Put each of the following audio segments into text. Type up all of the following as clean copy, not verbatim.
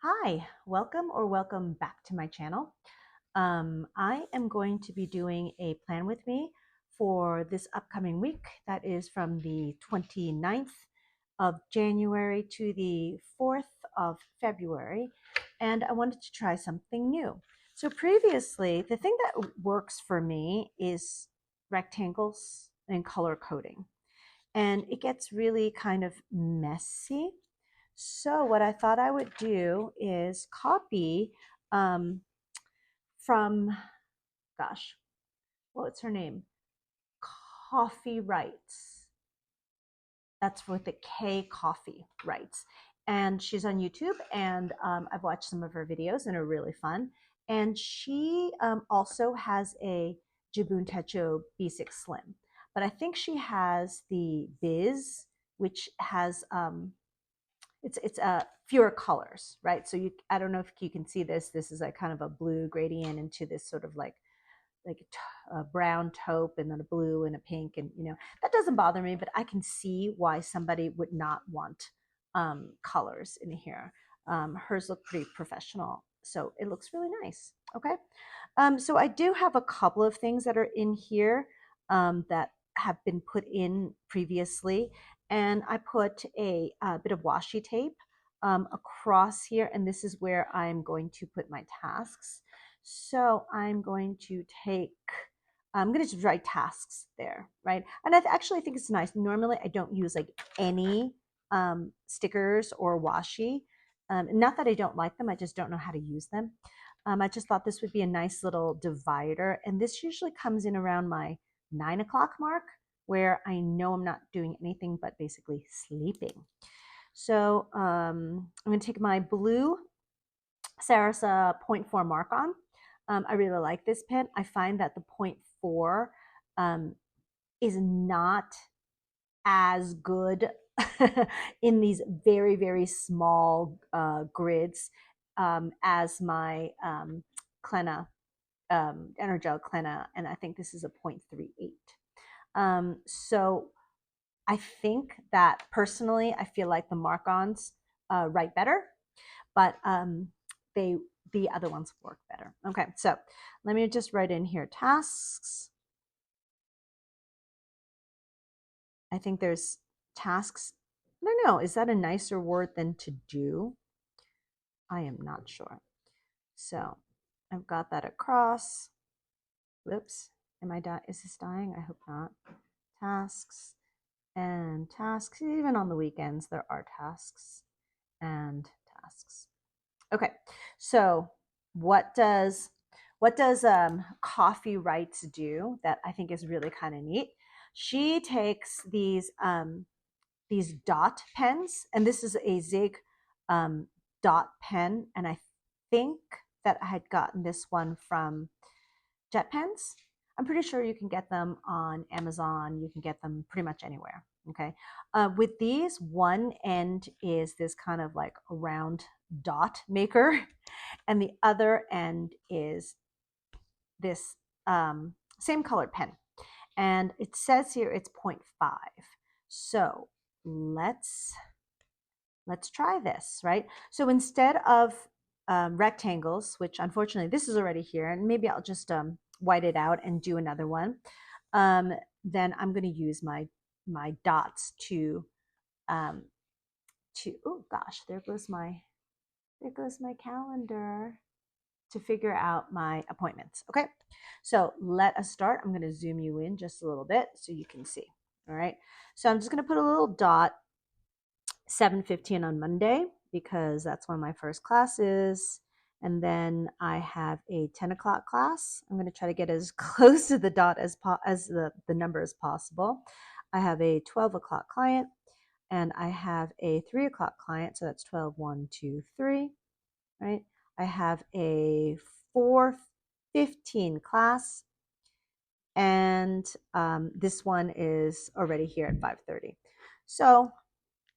Hi, welcome back to my channel. I am going to be doing a plan with me for this upcoming week. That is from the 29th of January to the 4th of February. And I wanted to try something new. So previously, the thing that works for me is rectangles and color coding. And it gets really kind of messy. So what I thought I would do is copy um, from, gosh, what's her name? Coffee Writes. That's with the K Coffee Writes. And she's on YouTube, and I've watched some of her videos, and are really fun. And she also has a Jibun Techo B6 Slim. But I think she has the Biz, which has it's fewer colors, right? So I don't know if you can see this. This is a kind of a blue gradient into this sort of like a brown taupe, and then a blue and a pink, and that doesn't bother me, but I can see why somebody would not want colors in here. Hers look pretty professional, so it looks really nice. Okay, so I do have a couple of things that are in here that have been put in previously, and I put a bit of washi tape across here, and this is where I'm going to put my tasks. So I'm going to just write tasks there, right? And I actually think it's nice. Normally, I don't use like any stickers or washi. Not that I don't like them, I just don't know how to use them. I just thought this would be a nice little divider. And this usually comes in around my 9 o'clock mark, where I know I'm not doing anything but basically sleeping. So I'm going to take my blue Sarasa 0.4 mark on. I really like this pen. I find that the 0.4 is not as good in these very, very small grids as my Klena, Energel Klena, and I think this is a 0.38. So I think that personally, I feel like the mark-ons write better, but they the other ones work better. Okay, so let me just write in here tasks. I think there's tasks. I don't know. Is that a nicer word than to do? I am not sure. So I've got that across. Whoops. Am I dying? Is this dying? I hope not. Tasks and tasks. Even on the weekends, there are tasks and tasks. Okay, so what does Coffee Writes do that I think is really kind of neat? She takes these dot pens, and this is a Zig dot pen, and I think that I had gotten this one from Jet Pens. I'm pretty sure you can get them on Amazon. You can get them pretty much anywhere. Okay. With these, one end is this kind of like a round dot maker, and the other end is this same colored pen. And it says here it's 0.5. So let's try this, right? So instead of rectangles, which unfortunately this is already here, and maybe I'll just white it out and do another one. Then I'm going to use my dots um, oh gosh, there goes my calendar to figure out my appointments. Okay, so let us start. I'm going to zoom you in just a little bit so you can see. All right, so I'm just going to put a little dot 7:15 on Monday because that's when my first class is. And then I have a 10 o'clock class. I'm going to try to get as close to the dot as the number as possible. I have a 12 o'clock client, and I have a 3 o'clock client. So that's 12, 1, 2, 3, right? I have a 4:15 class, and this one is already here at 5:30. So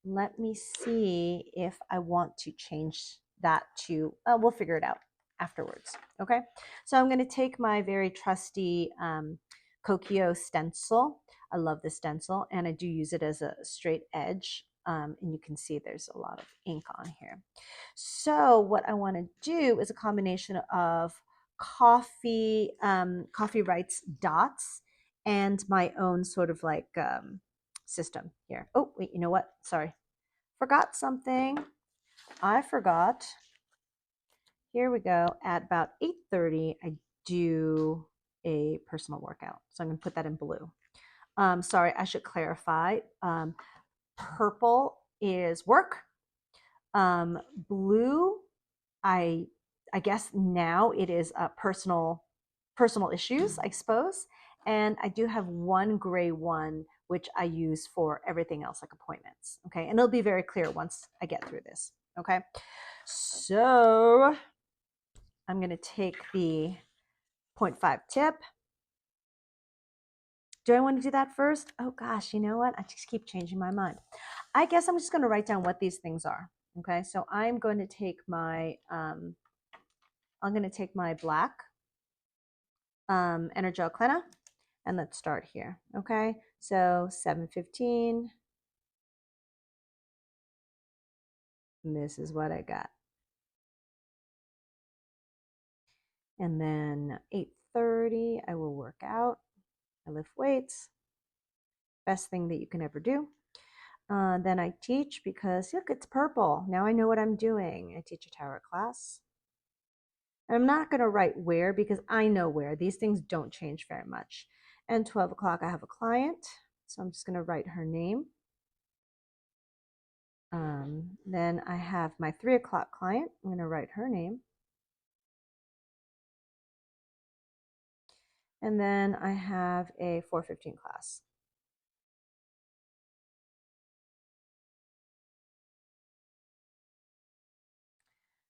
let me see if I want to change that to, we'll figure it out afterwards. Okay, so I'm going to take my very trusty Kokio stencil. I love this stencil, and I do use it as a straight edge And you can see there's a lot of ink on here. So what I want to do is a combination of Coffee Writes dots and my own sort of like system here. Oh, wait, you know what? Sorry. Forgot something. I forgot. Here we go. At about 8:30, I do a personal workout. So I'm going to put that in blue. Sorry, I should clarify. Purple is work. Blue, I I guess now it is personal issues, I suppose. And I do have one gray one, which I use for everything else, like appointments. Okay, and it'll be very clear once I get through this. Okay, so I'm going to take the 0.5 tip. Do I want to do that first? Oh gosh, you know what? I just keep changing my mind. I guess I'm just going to write down what these things are. Okay, so I'm going to take my black Energel Cleanser, and let's start here. Okay, so 715. And this is what I got. And then 8:30, I will work out. I lift weights. Best thing that you can ever do. Then I teach because look, it's purple. Now I know what I'm doing. I teach a tarot class. And I'm not going to write where because I know where. These things don't change very much. And 12 o'clock, I have a client. So I'm just going to write her name. Then I have my 3 o'clock client. I'm going to write her name. And then I have a 4:15 class.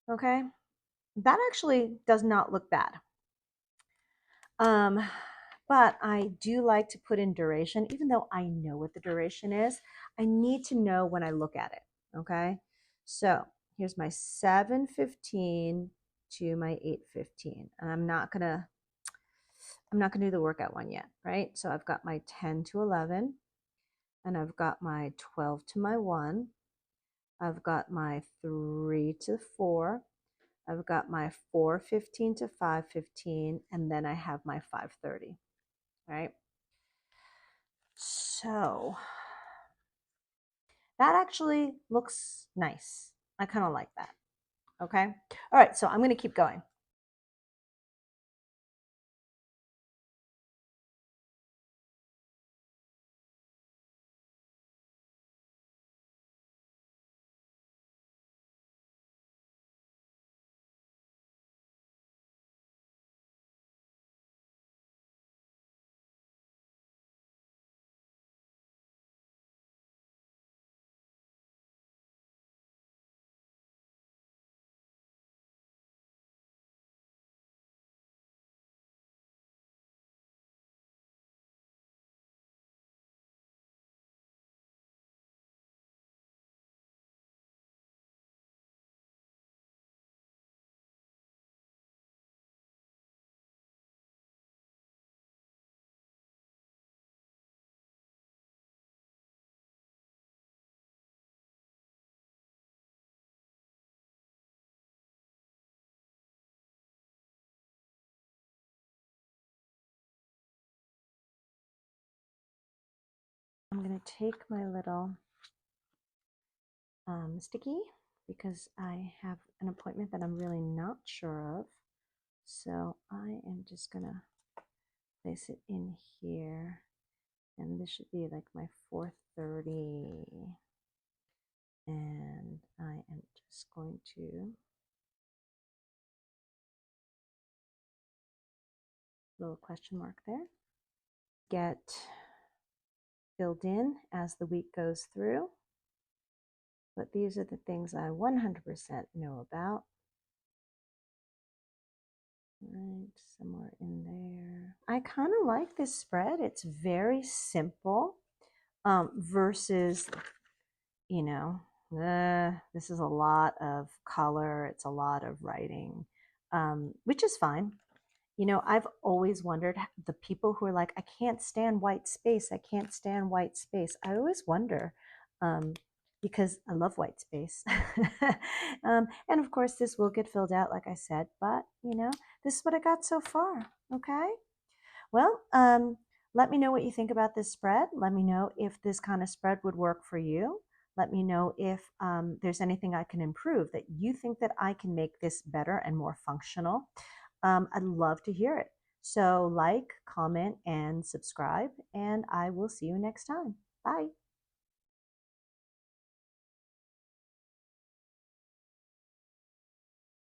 Okay, that actually does not look bad. But I do like to put in duration, even though I know what the duration is. I need to know when I look at it. Okay, so here's my 7:15 to my 8:15, and I'm not gonna do the workout one yet, right? So I've got my 10 to 11, and I've got my 12 to my 1. I've got my 3 to 4. I've got my 4:15 to 5:15, and then I have my 5:30, right? So that actually looks nice. I kind of like that. Okay. All right. So I'm going to keep going. I'm going to take my little sticky because I have an appointment that I'm really not sure of. So I am just going to place it in here. And this should be like my 4:30. And I am just going to little question mark there. Get filled in as the week goes through. But these are the things I 100% know about. Right, somewhere in there. I kind of like this spread. It's very simple versus, you know, this is a lot of color. It's a lot of writing, which is fine. You know, I've always wondered the people who are like, I can't stand white space. I can't stand white space. I always wonder, because I love white space. And of course, this will get filled out, like I said, but this is what I got so far. Okay. Well, let me know what you think about this spread. Let me know if this kind of spread would work for you. Let me know if there's anything I can improve that you think that I can make this better and more functional. I'd love to hear it. So like, comment, and subscribe, and I will see you next time. Bye.